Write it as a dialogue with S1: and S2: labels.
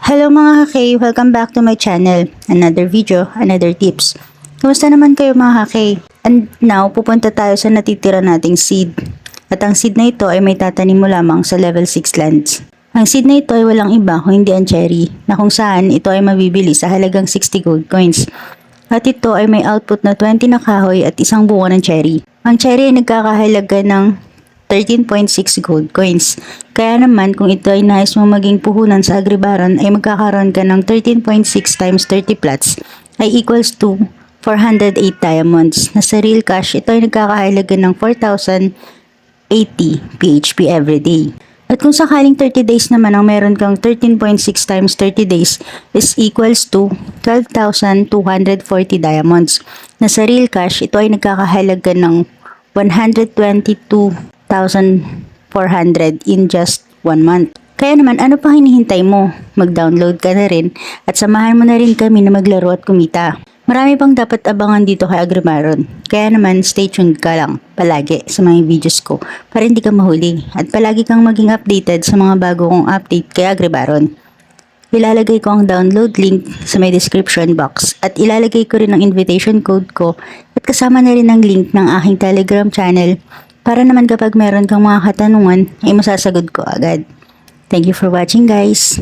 S1: Hello mga ka-K! Welcome back to my channel. Another video, another tips. Kamusta naman kayo mga ka-K? And now, pupunta tayo sa natitira nating seed. At ang seed na ito ay may tatanim mo lamang sa level 6 lands. Ang seed na ito ay walang iba kung hindi ang cherry, na kung saan ito ay mabibili sa halagang 60 gold coins. At ito ay may output na 20 na kahoy at isang bunga ng cherry. Ang cherry ay nagkakahalaga ng 13.6 gold coins. Kaya naman kung ito ay nais mo maging puhunan sa Agribaron ay magkakaroon ka ng 13.6 times 30 plots ay equals to 408 diamonds. Na sa real cash ito ay nagkakahalaga ng 4,080 PHP every day. At kung sakaling 30 days naman ang meron kang 13.6 times 30 days is equals to 12,240 diamonds. Na sa real cash ito ay nagkakahalaga ng 122,400 in just 1 month. Kaya naman, ano pang hinihintay mo? Mag-download ka na rin at samahan mo na rin kami na maglaro at kumita. Marami pang dapat abangan dito kay Agribaron. Kaya naman, stay tuned ka lang palagi sa mga videos ko para hindi ka mahuli at palagi kang maging updated sa mga bago kong update kay Agribaron. Ilalagay ko ang download link sa may description box at ilalagay ko rin ang invitation code ko at kasama na rin ang link ng aking Telegram channel para naman kapag meron kang mga katanungan ay masasagot ko agad. Thank you for watching guys!